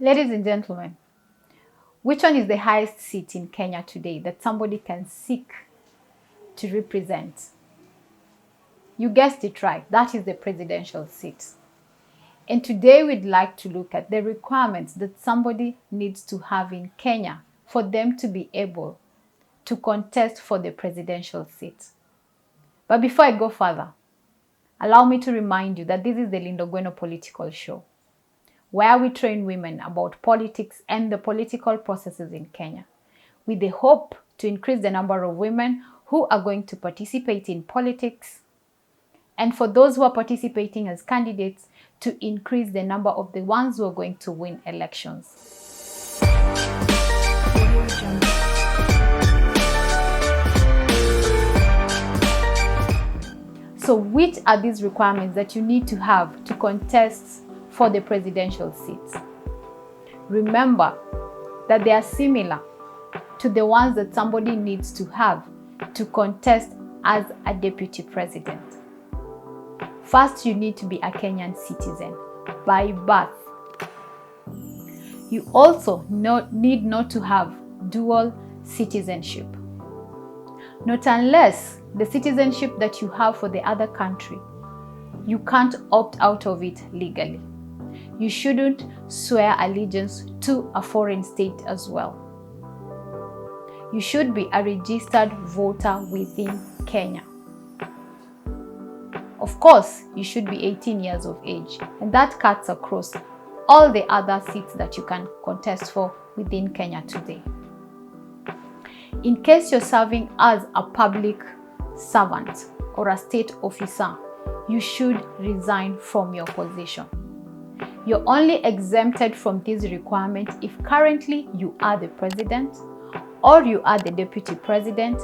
Ladies and gentlemen, which one is the highest seat in Kenya today that somebody can seek to represent? You guessed it right, that is the presidential seat. And today we'd like to look at the requirements that somebody needs to have in Kenya for them to be able to contest for the presidential seat. But before I go further, allow me to remind you that this is the Lindogweno Political Show, where we train women about politics and the political processes in Kenya, with the hope to increase the number of women who are going to participate in politics, and for those who are participating as candidates, to increase the number of the ones who are going to win elections. So which are these requirements that you need to have to contest for the presidential seats? Remember that they are similar to the ones that somebody needs to have to contest as a deputy president. First, you need to be a Kenyan citizen by birth. You also need not to have dual citizenship. Not unless the citizenship that you have for the other country, you can't opt out of it legally. You shouldn't swear allegiance to a foreign state as well. You should be a registered voter within Kenya. Of course, you should be 18 years of age, and that cuts across all the other seats that you can contest for within Kenya today. In case you're serving as a public servant or a state officer, you should resign from your position. You're only exempted from this requirement if currently you are the president, or you are the deputy president,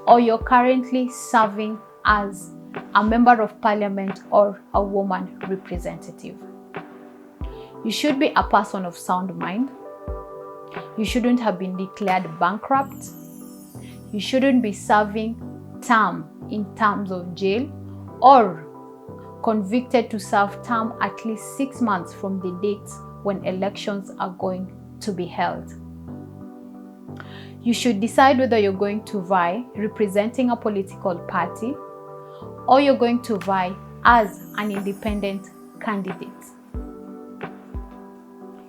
or you're currently serving as a member of parliament or a woman representative. You should be a person of sound mind. You shouldn't have been declared bankrupt. You shouldn't be serving term in terms of jail or convicted to serve term at least 6 months from the date when elections are going to be held. You should decide whether you're going to vie representing a political party or you're going to vie as an independent candidate.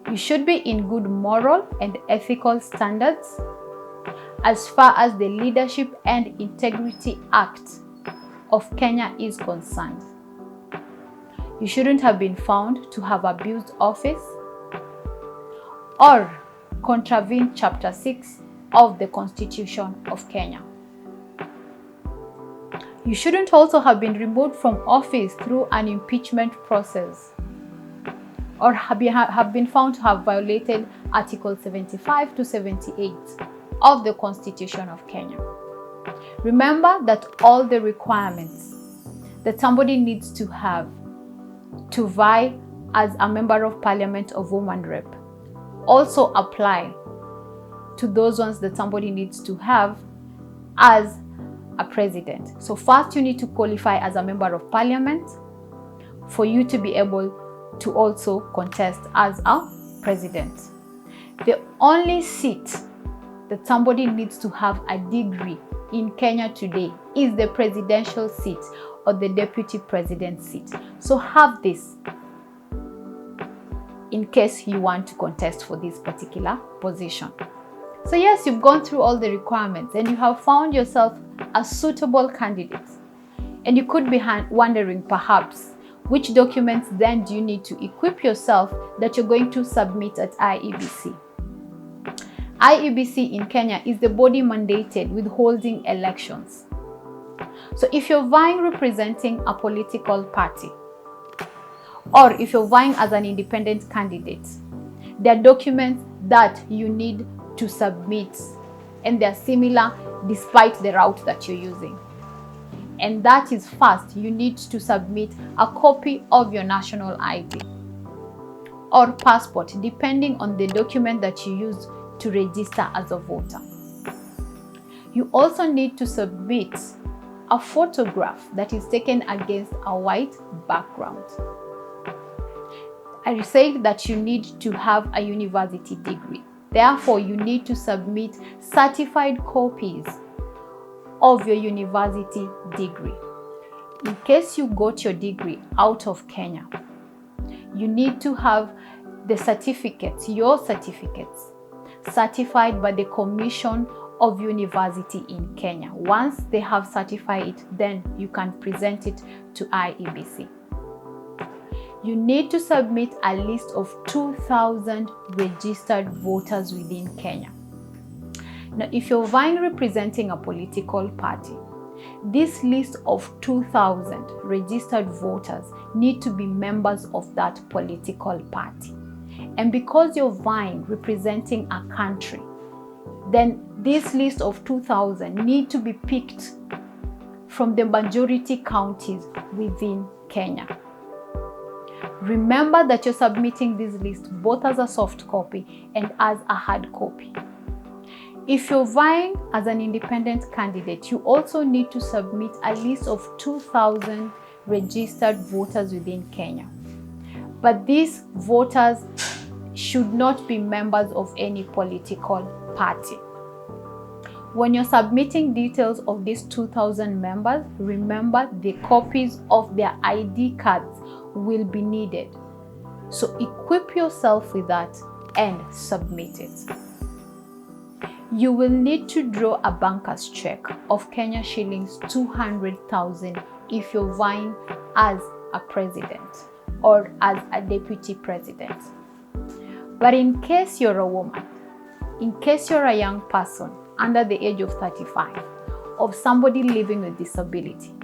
You should be in good moral and ethical standards as far as the Leadership and Integrity Act of Kenya is concerned. You shouldn't have been found to have abused office or contravened Chapter 6 of the Constitution of Kenya. You shouldn't also have been removed from office through an impeachment process or have been found to have violated Article 75 to 78 of the Constitution of Kenya. Remember that all the requirements that somebody needs to have to vie as a member of parliament or woman rep also apply to those ones that somebody needs to have as a president. So first you need to qualify as a member of parliament for you to be able to also contest as a president. The only seat that somebody needs to have a degree in Kenya today is the presidential seat or the deputy president seat. So have this in case you want to contest for this particular position. So yes, you've gone through all the requirements and you have found yourself a suitable candidate. And you could be wondering perhaps, which documents then do you need to equip yourself that you're going to submit at IEBC? IEBC in Kenya is the body mandated with holding elections. So if you're vying representing a political party, or if you're vying as an independent candidate, there are documents that you need to submit, and they're similar despite the route that you're using. And that is first, you need to submit a copy of your national ID or passport, depending on the document that you use to register as a voter. You also need to submit a photograph that is taken against a white background. I said that you need to have a university degree. Therefore, you need to submit certified copies of your university degree. In case you got your degree out of Kenya, you need to have the certificates, your certificates, certified by the Commission of University in Kenya. Once they have certified it, then you can present it to IEBC. You need to submit a list of 2,000 registered voters within Kenya. Now, if you're vying representing a political party, this list of 2,000 registered voters need to be members of that political party. And because you're vying representing a country, then this list of 2,000 need to be picked from the majority counties within Kenya. Remember that you're submitting this list both as a soft copy and as a hard copy. If you're vying as an independent candidate, you also need to submit a list of 2,000 registered voters within Kenya. But these voters should not be members of any political party. When you're submitting details of these 2,000 members, remember the copies of their ID cards will be needed. So equip yourself with that and submit it. You will need to draw a banker's check of Kenya shillings 200,000 if you're vying as a president or as a deputy president. But in case you're a woman, in case you're a young person under the age of 35, of somebody living with disability,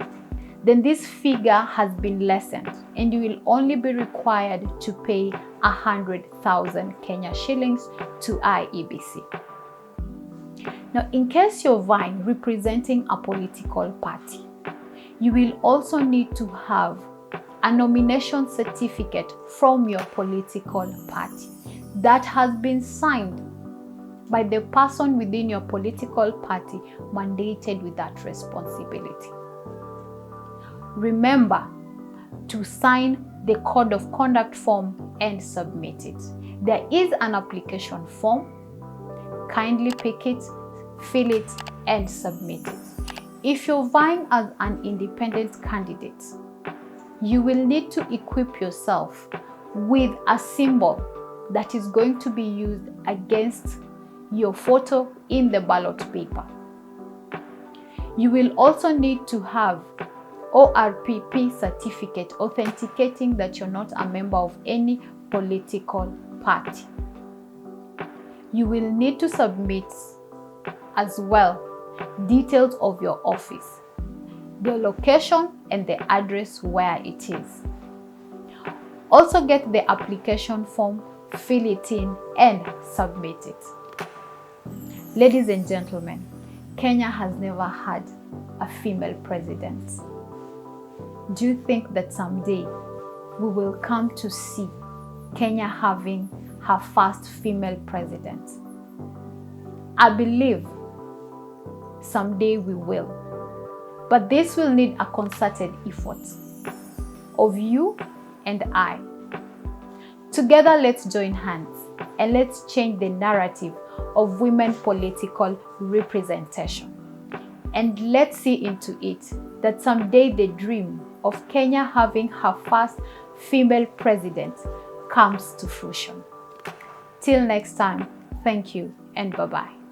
then this figure has been lessened and you will only be required to pay 100,000 Kenya shillings to IEBC. Now, in case you're vying representing a political party, you will also need to have a nomination certificate from your political party that has been signed by the person within your political party mandated with that responsibility. Remember to sign the Code of Conduct form and submit it. There is an application form. Kindly pick it, fill it, and submit it. If you're vying as an independent candidate, you will need to equip yourself with a symbol that is going to be used against your photo in the ballot paper. You will also need to have ORPP certificate authenticating that you're not a member of any political party. You will need to submit as well details of your office, the location and the address where it is. Also get the application form, fill it in and submit it. Ladies and gentlemen, Kenya has never had a female president. Do you think that someday we will come to see Kenya having her first female president? I believe someday we will. But this will need a concerted effort of you and I. Together, let's join hands and let's change the narrative of women political representation. And let's see into it that someday the dream of Kenya having her first female president comes to fruition. Till next time, thank you and bye-bye.